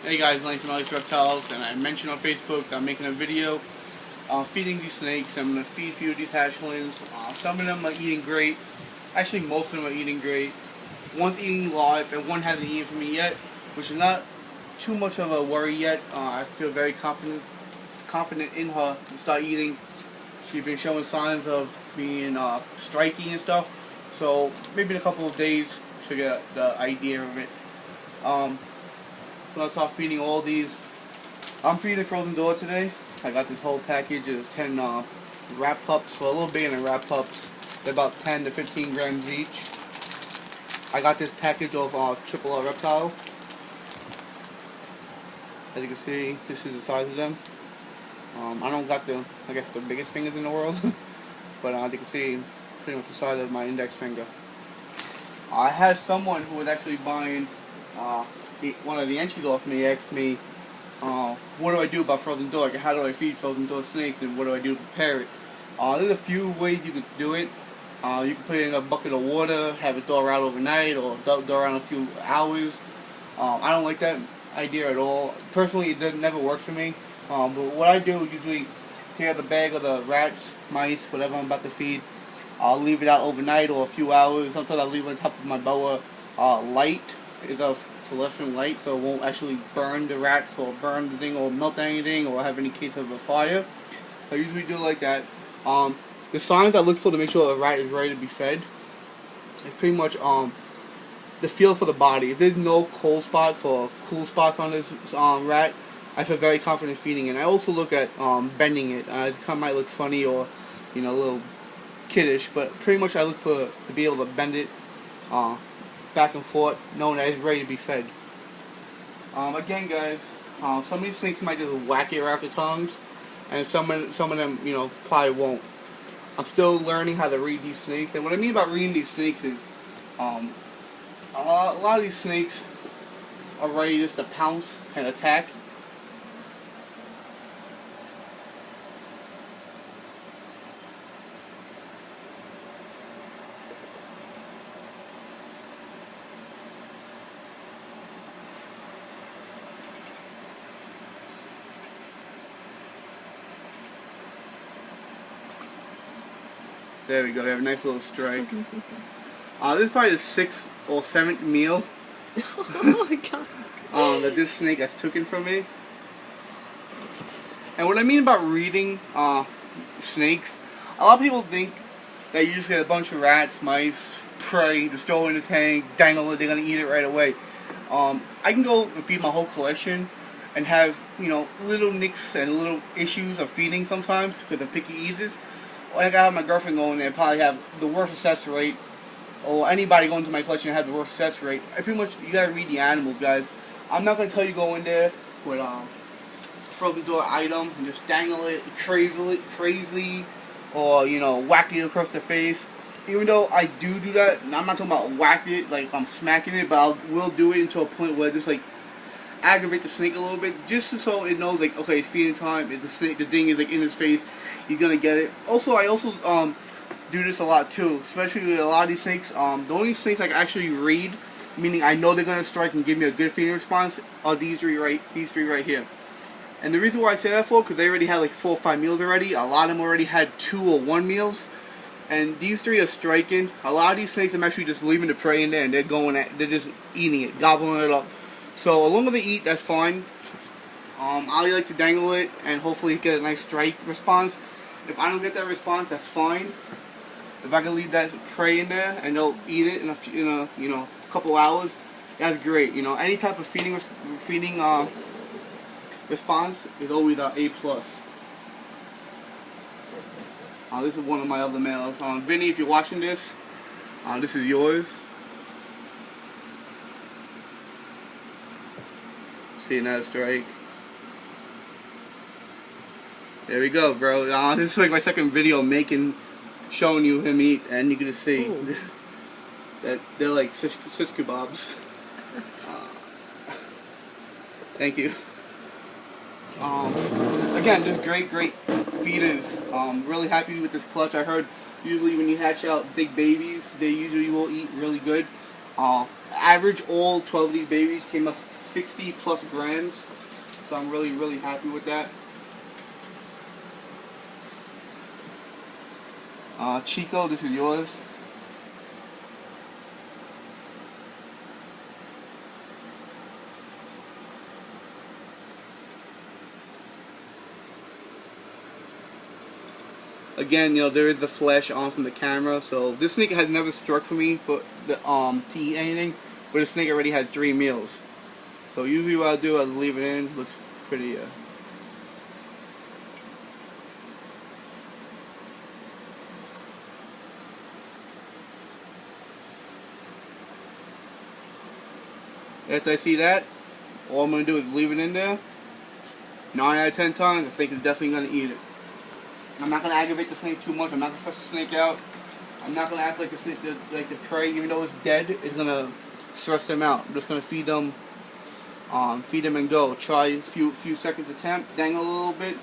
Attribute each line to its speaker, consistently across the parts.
Speaker 1: Hey guys, Lane from LAC Reptiles, and I mentioned on Facebook that I'm making a video feeding these snakes. I'm going to feed a few of these hatchlings. Some of them are eating great. Actually, most of them are eating great. One's eating live, and one hasn't eaten for me yet, which is not too much of a worry yet. I feel very confident in her to start eating. She's been showing signs of being striking and stuff, so maybe in a couple of days she'll get the idea of it. So let's start feeding all these. I'm feeding Frozen Door today. I got this whole package of 10 wrap pups, well, a little bigger than wrap pups. They're about 10 to 15 grams each. I got this package of triple R reptile. As you can see, this is the size of them. I don't got the biggest fingers in the world, but as you can see, pretty much the size of my index finger. I had someone who was actually buying one of the entries off me asked me, what do I do about Frozen Door? Like, how do I feed Frozen Door snakes, and what do I do to prepare it? There's a few ways you could do it. You can put it in a bucket of water, have it thaw out overnight, or thaw around a few hours. I don't like that idea at all. Personally, it never works for me. But what I do is usually take out the bag of the rats, mice, whatever I'm about to feed. I'll leave it out overnight or a few hours. Sometimes I'll leave it on top of my boa light. It's a fluorescent light, so it won't actually burn the rats or burn the thing or melt anything or have any case of a fire. I usually do it like that. The signs I look for to make sure a rat is ready to be fed is pretty much the feel for the body. If there's no cold spots or cool spots on this rat, I feel very confident feeding it. And I also look at bending it. It kind of might look funny or a little kiddish, but pretty much I look to be able to bend it back and forth, knowing that it's ready to be fed. Again, guys, some of these snakes might just whack it right off the tongues, and some of them, probably won't. I'm still learning how to read these snakes, and what I mean about reading these snakes is, a lot of these snakes are ready just to pounce and attack. There we go, they have a nice little strike. This is probably the 6th or 7th meal
Speaker 2: oh my God.
Speaker 1: That this snake has taken from me. And what I mean about reading snakes, a lot of people think that you just get a bunch of rats, mice, prey, just throw it in the tank, dangle it, they're going to eat it right away. I can go and feed my whole collection and have, little nicks and little issues of feeding sometimes because of picky eaters. Like I have my girlfriend going there, probably have the worst success rate, or anybody going to my collection have the worst success rate. Pretty much, you gotta read the animals, guys. I'm not gonna tell you go in there with Frozen Door item and just dangle it crazy, or whack it across the face. Even though I do that, and I'm not talking about whack it like I'm smacking it, but I will do it until a point where I just like aggravate the snake a little bit, just so it knows like, okay, it's feeding time. It's the snake, the thing is like in his face. You're gonna get it. I also do this a lot too, especially with a lot of these snakes. The only snakes I can actually read, meaning I know they're gonna strike and give me a good feeding response, are these three right here. And the reason why I say that for, because they already had like 4 or 5 meals already. A lot of them already had 2 or 1 meals, and these 3 are striking. A lot of these snakes, I'm actually just leaving the prey in there, and they're just eating it, gobbling it up. So as long as they eat, that's fine. I like to dangle it and hopefully get a nice strike response. If I don't get that response, that's fine. If I can leave that prey in there and they'll eat it in a couple hours, that's great. Any type of feeding response is always an A+. This is one of my other males. Vinny, if you're watching this, this is yours. See another strike. There we go, bro. This is like my second video showing you him eat, and you can just see that they're like shish kebabs. Thank you. Again, just great feeders. Really happy with this clutch. I heard usually when you hatch out big babies, they usually will eat really good. average all 12 of these babies came up 60 plus grams. So I'm really, really happy with that. Chico, this is yours. Again, you know, there is the flesh on from the camera, so this snake has never struck for me for the to eat anything, but the snake already had 3 meals. So usually what I'll do, I'll leave it in. Looks pretty. After I see that, all I'm gonna do is leave it in there. 9 out of 10 times, the snake is definitely gonna eat it. I'm not going to aggravate the snake too much. I'm not going to stress the snake out. I'm not going to act like the snake, like the prey, even though it's dead, is going to stress them out. I'm just going to feed them and go. Try a few seconds attempt, dangle a little bit.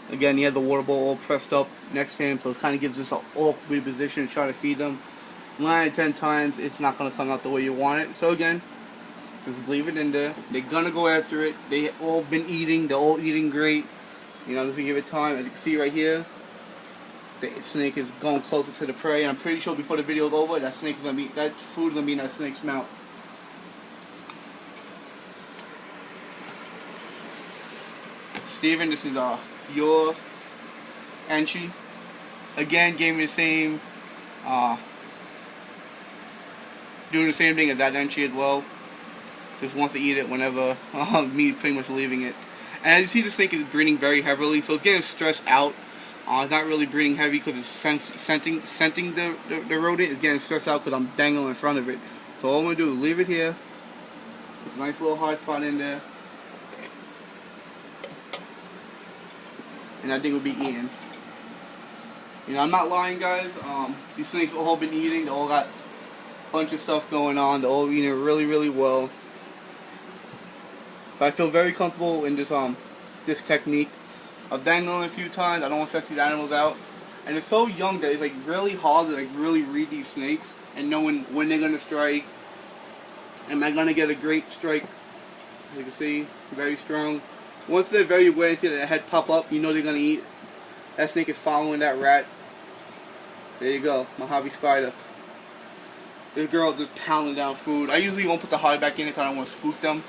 Speaker 1: Again, he had the water bowl all pressed up next to him, so it kind of gives us an awkward position to try to feed them. 9 out of 10 times, it's not going to come out the way you want it. So again, just leave it in there. They're going to go after it. They all been eating. They're all eating great. You know, just to give it time. As you can see right here, the snake is going closer to the prey. And I'm pretty sure before the video is over, that food is going to be in that snake's mouth. Steven, this is your Enchi. Again, gave me the same, doing the same thing as that Enchi as well. Just wants to eat it whenever me pretty much leaving it. And as you see, the snake is breathing very heavily, so it's getting stressed out. It's not really breathing heavy because it's scenting the rodent. It's getting stressed out because I'm dangling in front of it. So all I'm going to do is leave it here. Put a nice little hard spot in there. And that thing will be eaten. You know, I'm not lying, guys. These snakes all been eating. They all got a bunch of stuff going on. They're all eating really, really well. But I feel very comfortable in this technique of dangling a few times. I don't want to stress these animals out. And it's so young that it's like really hard to like really read these snakes and knowing when they're gonna strike. Am I gonna get a great strike? As you can see, very strong. Once they're very aware and see their head pop up, you know they're going to eat. That snake is following that rat. There you go, Mojave spider. This girl just pounding down food. I usually won't put the hide back in because I don't want to spook them.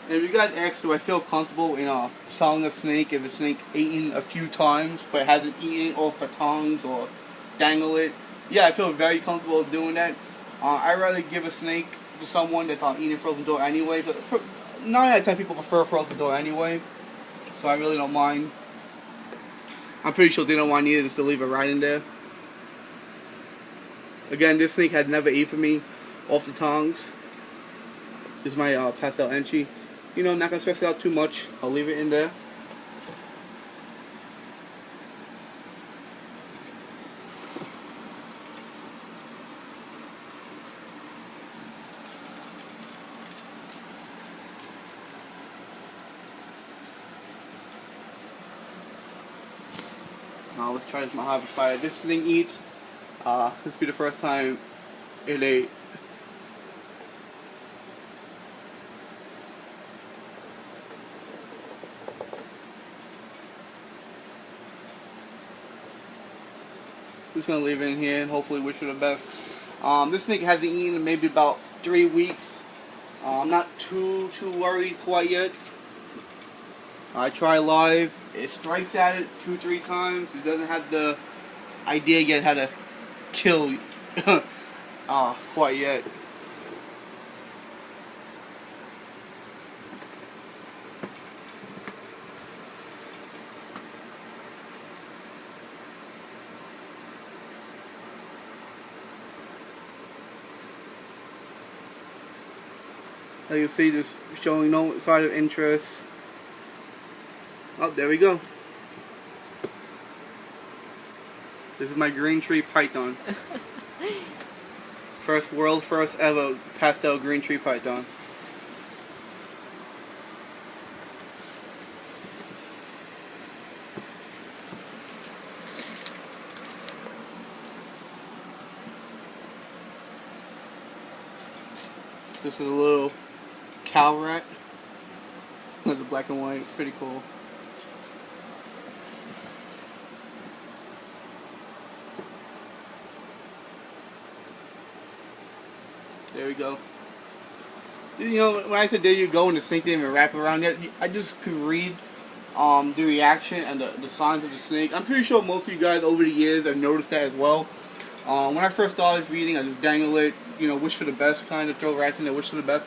Speaker 1: And if you guys ask, do I feel comfortable in selling a snake if a snake eaten a few times but hasn't eaten off the tongues or dangle it? Yeah, I feel very comfortable doing that. I'd rather give a snake to someone that's eating frozen dough anyway. But 9 out of 10 people prefer frozen dough anyway, so I really don't mind. I'm pretty sure they don't want either, just to leave it right in there. Again, this snake had never ate for me off the tongs. This is my pastel Enchi. You know, not going to stress it out too much. I'll leave it in there. Now let's try this Mojave spider. This thing eats. This will be the first time it ate. Just gonna leave it in here and hopefully wish her the best. This snake hasn't eaten in maybe about 3 weeks. I'm not too worried quite yet. I try live. It strikes at it 2-3 times. It doesn't have the idea yet how to kill quite yet. Like you see, just showing no sign of interest. Oh, there we go. This is my green tree python. World first ever pastel green tree python. This is a little cow rat. The black and white, pretty cool. There we go. You know, when I said there you go and the snake didn't even wrap around yet, I just could read the reaction and the signs of the snake. I'm pretty sure most of you guys over the years have noticed that as well. When I first started reading, I just dangle it, you know, wish for the best, kind of throw rats in there, wish for the best.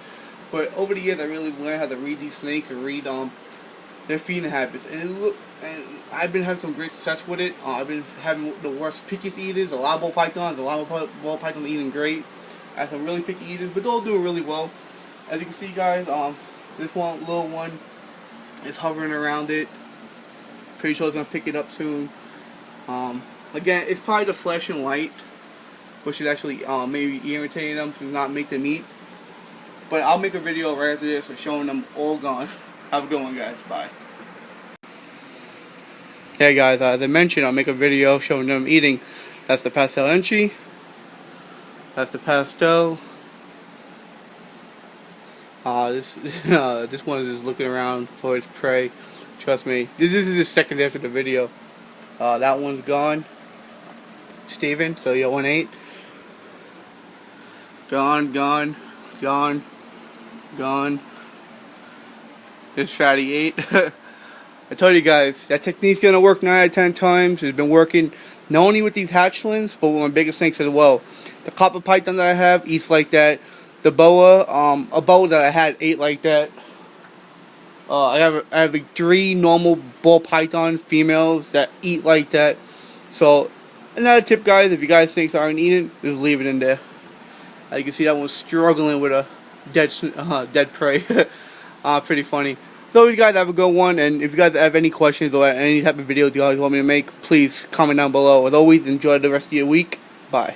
Speaker 1: But over the years, I really learned how to read these snakes and read their feeding habits. And I've been having some great success with it. I've been having the worst pickiest eaters, the lob ball pythons. The lob ball pythons eating great. I have some really picky eaters, but they're all doing really well. As you can see, guys, this little one is hovering around it. Pretty sure it's gonna pick it up soon. Again, it's probably the flesh and light, which should actually maybe irritate them to not make them eat. But I'll make a video right after this of showing them all gone. Have a good one, guys. Bye. Hey guys, as I mentioned, I'll make a video showing them eating. That's the pastel enchi. That's the pastel. This one is just looking around for its prey. Trust me, this is the second after the video. That one's gone. Steven, so you 1-8. Gone, gone, gone, gone. This fatty 8. I told you guys, that technique's gonna work 9 out of 10 times. It's been working not only with these hatchlings, but with my bigger snakes as well. The copper python that I have eats like that. The boa, a boa that I had ate like that. I have 3 normal ball python females that eat like that. So another tip, guys, if you guys think aren't eating, just leave it in there. You can see that one's struggling with a dead prey. Pretty funny. So you guys have a good one, and if you guys have any questions or any type of videos you guys want me to make, please comment down below. As always, enjoy the rest of your week. Bye.